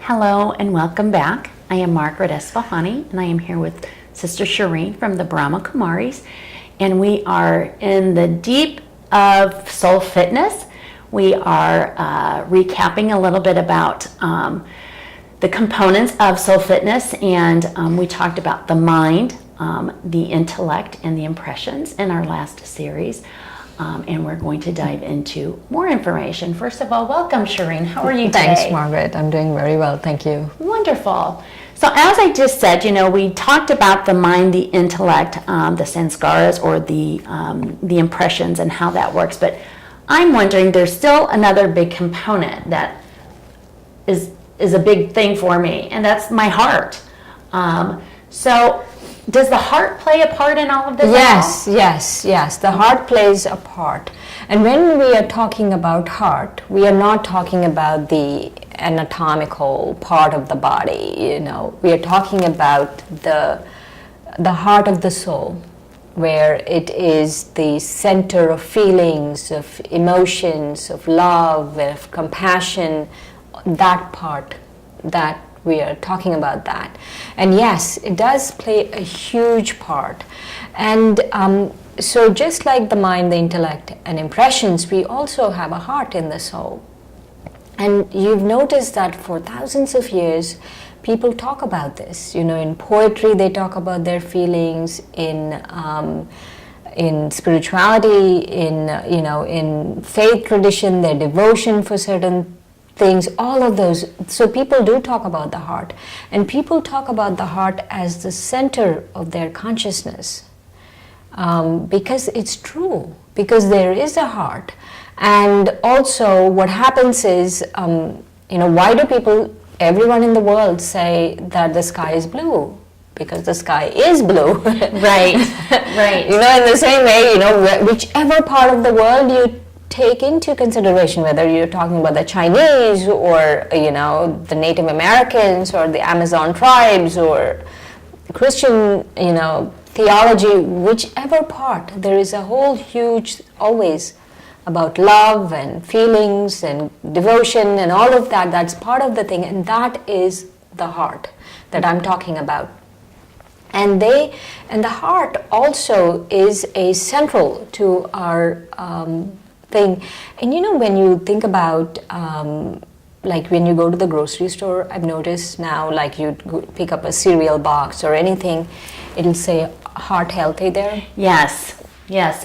Hello and welcome back. I am Margaret Esfahani and I am here with Sister Shireen from the Brahma Kumaris, and we are in the deep of soul fitness. We are recapping a little bit about the components of soul fitness, and we talked about the mind, the intellect, and the impressions in our last series. And we're going to dive into more information. First of all, welcome, Shireen. How are you today? Thanks, Margaret. I'm doing very well, thank you. Wonderful. So as I just said, we talked about the mind, the intellect, the sanskaras, or the impressions and how that works. But I'm wondering, there's still another big component that is a big thing for me, and that's my heart. So does the heart play a part in all of this? Yes. The heart plays a part. And when we are talking about heart, we are not talking about the anatomical part of the body, We are talking about the heart of the soul, where it is the center of feelings, of emotions, of love, of compassion, that part, that we are talking about that. And yes, it does play a huge part. And so just like the mind, the intellect, and impressions, we also have a heart in the soul. And you've noticed that for thousands of years, people talk about this. In poetry, they talk about their feelings. In spirituality, in faith tradition, their devotion for certain things, all of those. So people do talk about the heart, and people talk about the heart as the center of their consciousness, because it's true, because there is a heart. And also what happens is, why do everyone in the world say that the sky is blue? Because the sky is blue. Right. In the same way, whichever part of the world you take into consideration, whether you're talking about the Chinese or the Native Americans or the Amazon tribes or Christian theology, whichever part, there is a whole huge always about love and feelings and devotion and all of that. That's part of the thing, and that is the heart that I'm talking about. And the heart also is a central to our thing. And when you think about like when you go to the grocery store, I've noticed now, like you pick up a cereal box or anything, it'll say heart healthy there. Yes,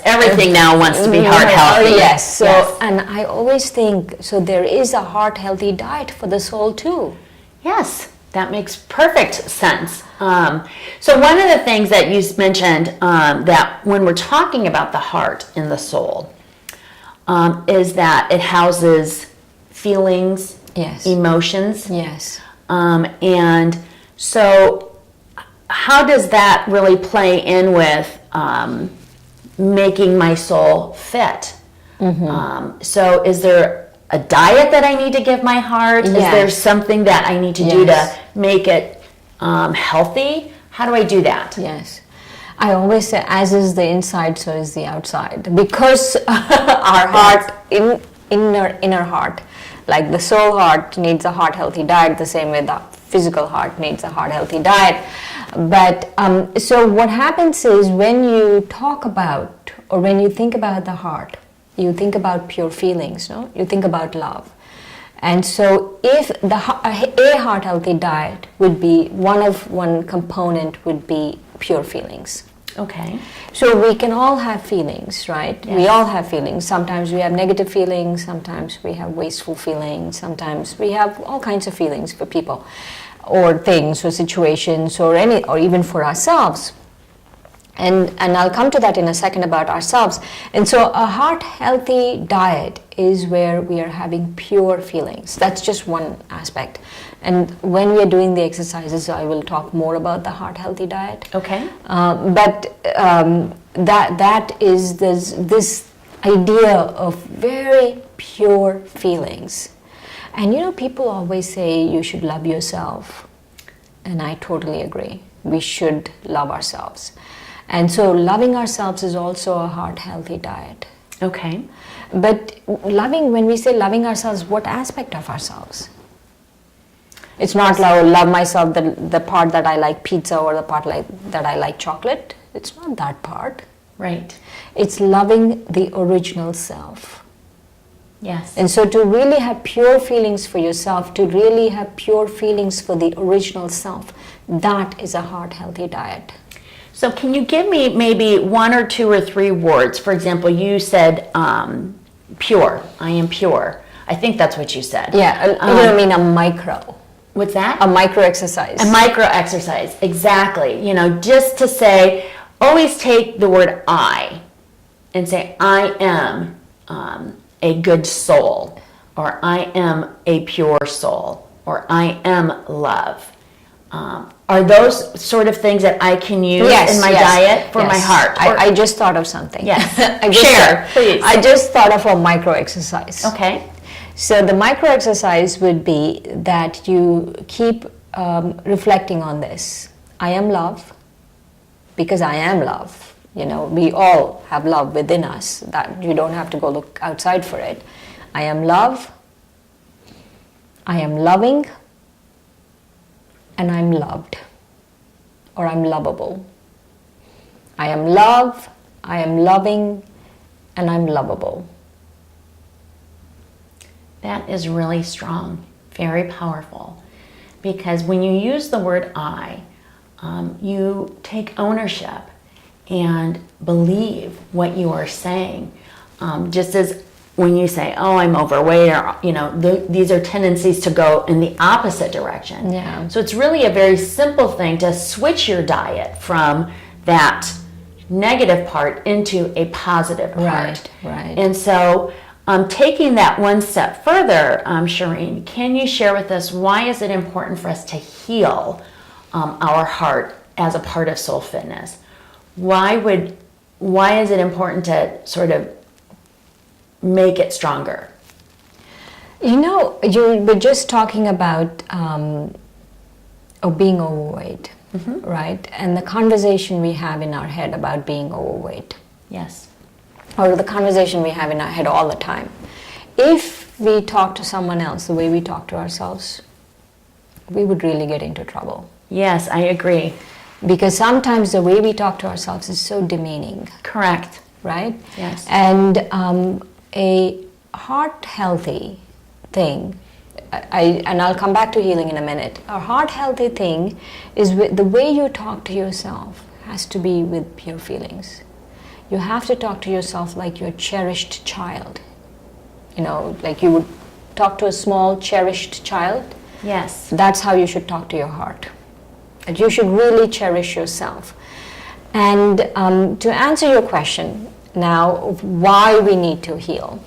everything now wants to be heart healthy. Yes. So and I always think, so there is a heart healthy diet for the soul too. Yes, that makes perfect sense. So one of the things that you mentioned, that when we're talking about the heart and the soul, is that it houses feelings, emotions. Yes. And so how does that really play in with making my soul fit? Mm-hmm. So is there a diet that I need to give my heart? Is there something that I need to do to make it healthy? How do I do that? Yes. I always say, as is the inside, so is the outside. Because our heart, inner heart, like the soul heart needs a heart healthy diet, the same way the physical heart needs a heart healthy diet. But so what happens is, when you talk about, or when you think about the heart, you think about pure feelings, no? You think about love. And so if a heart healthy diet would be, one component would be pure feelings. Okay. So we can all have feelings, right? Yes. We all have feelings. Sometimes we have negative feelings, sometimes we have wasteful feelings, sometimes we have all kinds of feelings for people or things or situations or even for ourselves. And I'll come to that in a second about ourselves. And so a heart healthy diet is where we are having pure feelings. That's just one aspect. And when we are doing the exercises, I will talk more about the heart healthy diet. Okay. But that is this idea of very pure feelings. And people always say you should love yourself. And I totally agree. We should love ourselves. And so loving ourselves is also a heart healthy diet. Okay. But when we say loving ourselves, what aspect of ourselves? It's not love myself, the part that I like pizza or the part that I like chocolate. It's not that part. Right. It's loving the original self. Yes. And so to really have pure feelings for yourself, to really have pure feelings for the original self, that is a heart healthy diet. So can you give me maybe 1 or 2 or 3 words? For example, you said pure. I am pure. I think that's what you said. Yeah, you know, I mean a micro. What's that? A micro exercise. A micro exercise, exactly. You know, just to say, always take the word I and say, I am a good soul, or I am a pure soul, or I am love. Are those sort of things that I can use in my diet for my heart? I just thought of something. Yes. Share, please. I just thought of a micro exercise. Okay. So the micro exercise would be that you keep reflecting on this. I am love, because I am love. You know, we all have love within us, that you don't have to go look outside for it. I am love, I am loving, and I'm loved, or I'm lovable. I am love, I am loving, and I'm lovable. That is really strong, very powerful, because when you use the word I, you take ownership and believe what you are saying. Just as when you say, oh, I'm overweight, or, you know, these are tendencies to go in the opposite direction. Yeah. So it's really a very simple thing to switch your diet from that negative part into a positive part. Right. And so taking that one step further, Shireen, can you share with us why is it important for us to heal our heart as a part of soul fitness? Why is it important to sort of make it stronger? You know, you were just talking about being overweight, right? And the conversation we have in our head about being overweight. Yes. Or the conversation we have in our head all the time. If we talk to someone else the way we talk to ourselves, we would really get into trouble. Yes, I agree. Because sometimes the way we talk to ourselves is so demeaning. Correct. Right? Yes. And a heart healthy thing, and I'll come back to healing in a minute. A heart healthy thing is the way you talk to yourself has to be with pure feelings. You have to talk to yourself like your cherished child. You know, like you would talk to a small cherished child. Yes. That's how you should talk to your heart. That you should really cherish yourself. And to answer your question now of why we need to heal,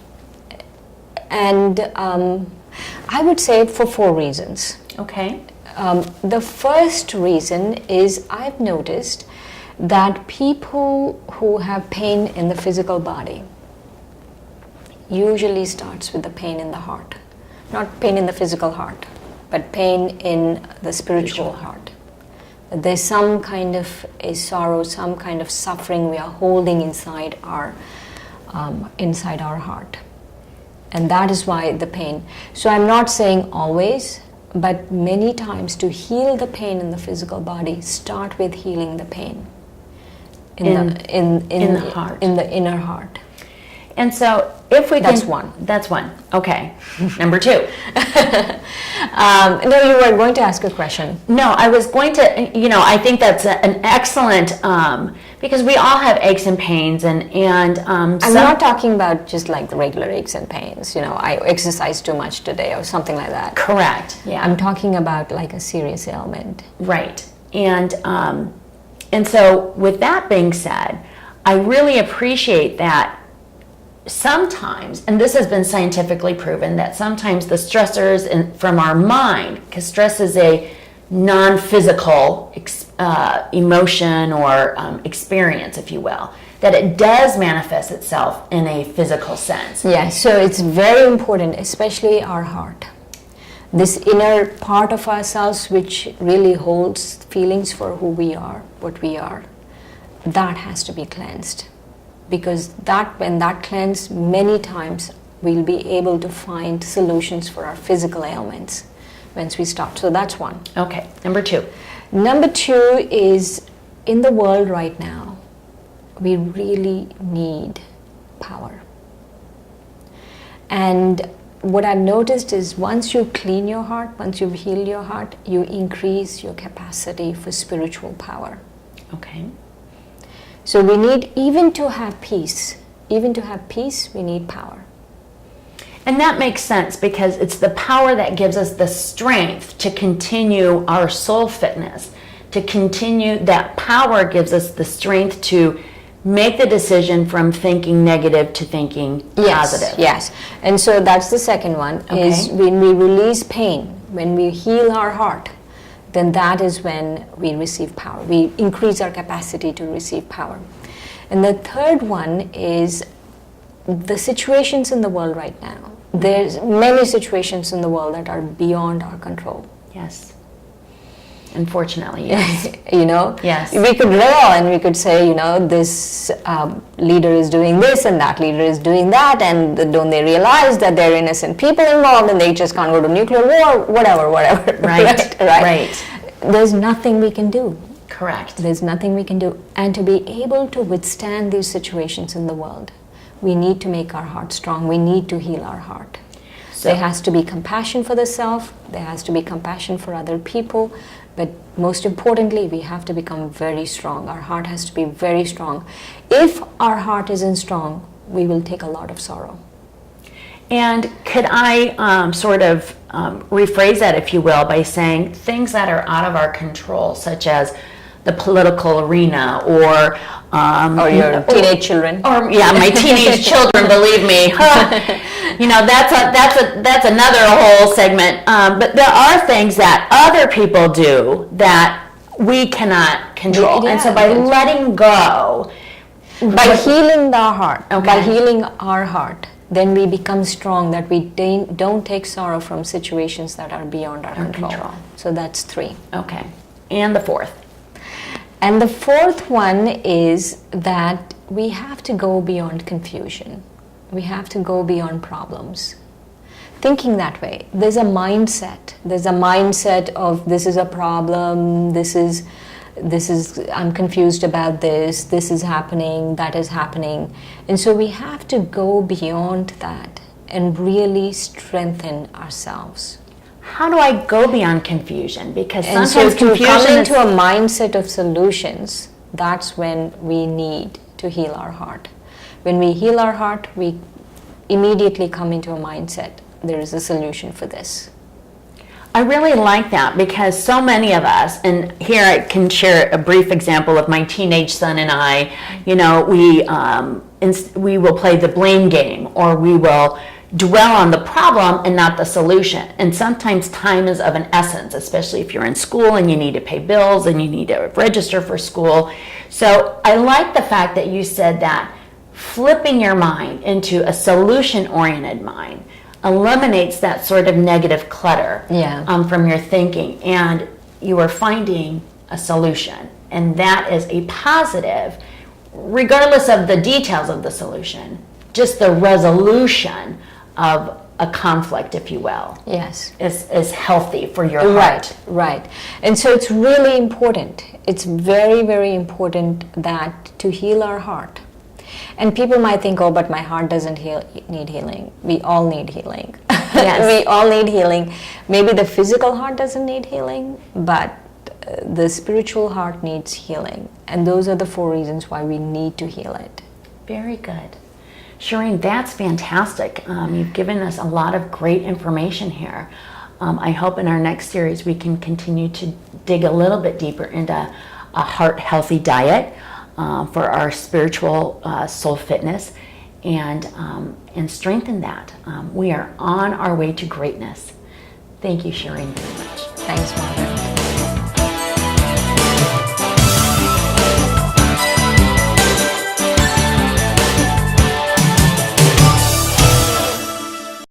and I would say for 4 reasons. Okay. The first reason is I've noticed that people who have pain in the physical body usually starts with the pain in the heart. Not pain in the physical heart, but pain in the spiritual heart. There's some kind of a sorrow, some kind of suffering we are holding inside our heart. And that is why the pain. So I'm not saying always, but many times to heal the pain in the physical body, start with healing the pain in the heart, in the inner heart. And so if we That's can, one. That's one. Okay. Number 2. No, you were going to ask a question. No, I was going to, you know, I think that's an excellent, because we all have aches and pains, and I'm not talking about just like the regular aches and pains, you know, I exercised too much today or something like that. Correct. Yeah. I'm talking about like a serious ailment. Right. And so with that being said, I really appreciate that sometimes, and this has been scientifically proven, that sometimes the stressors from our mind, because stress is a non-physical emotion or experience, if you will, that it does manifest itself in a physical sense. Yeah, so it's very important, especially our heart. This inner part of ourselves which really holds feelings for who we are, what we are, that has to be cleansed. Because when that cleansed, many times we'll be able to find solutions for our physical ailments. once we start. So that's one. Okay, number 2. Number 2 is, in the world right now, we really need power. And what I've noticed is once you clean your heart, once you've healed your heart, you increase your capacity for spiritual power. Okay. So we need, even to have peace, we need power. And that makes sense because it's the power that gives us the strength to continue our soul fitness, to continue, that power gives us the strength to make the decision from thinking negative to thinking positive. Yes. And so that's the second one, is when we release pain, when we heal our heart, then that is when we receive power. We increase our capacity to receive power. And the third one is the situations in the world right now. There's many situations in the world that are beyond our control. Yes. Unfortunately, yes. You know? Yes. We could rail and we could say, you know, this leader is doing this and that leader is doing that, and don't they realize that there are innocent people involved and they just can't go to nuclear war, whatever. Right. Right. There's nothing we can do. Correct. There's nothing we can do. And to be able to withstand these situations in the world, we need to make our heart strong. We need to heal our heart. So there has to be compassion for the self. There has to be compassion for other people. But most importantly, we have to become very strong. Our heart has to be very strong. If our heart isn't strong, we will take a lot of sorrow. And could I rephrase that, if you will, by saying things that are out of our control, such as the political arena, or your teenage children, or my teenage children. Believe me, you know, that's another whole segment. But there are things that other people do that we cannot control, and so by letting go, by healing our heart, then we become strong. That we don't take sorrow from situations that are beyond our control. So that's 3. Okay, and the 4th. And the 4th one is that we have to go beyond confusion. We have to go beyond problems. Thinking that way, there's a mindset. There's a mindset of this is a problem, this is I'm confused about this is happening, that is happening. And so we have to go beyond that and really strengthen ourselves. How do I go beyond confusion? Because and sometimes so to confusion come into a mindset of solutions, that's when we need to heal our heart. When we heal our heart, we immediately come into a mindset. There is a solution for this. I really like that, because so many of us, and here I can share a brief example of my teenage son and I, you know, we will play the blame game, or we will dwell on the problem and not the solution. And sometimes time is of an essence, especially if you're in school and you need to pay bills and you need to register for school. So I like the fact that you said that flipping your mind into a solution-oriented mind eliminates that sort of negative clutter from your thinking, and you are finding a solution. And that is a positive, regardless of the details of the solution, just the resolution of a conflict, if you will, is healthy for your heart. Right. And so it's really important. It's very, very important that to heal our heart. And people might think, oh, but my heart doesn't need healing. We all need healing. Yes. We all need healing. Maybe the physical heart doesn't need healing, but the spiritual heart needs healing. And those are the 4 reasons why we need to heal it. Very good. Shireen, that's fantastic. You've given us a lot of great information here. I hope in our next series we can continue to dig a little bit deeper into a heart-healthy diet for our spiritual soul fitness, and strengthen that. We are on our way to greatness. Thank you, Shireen, very much. Thanks, Margaret.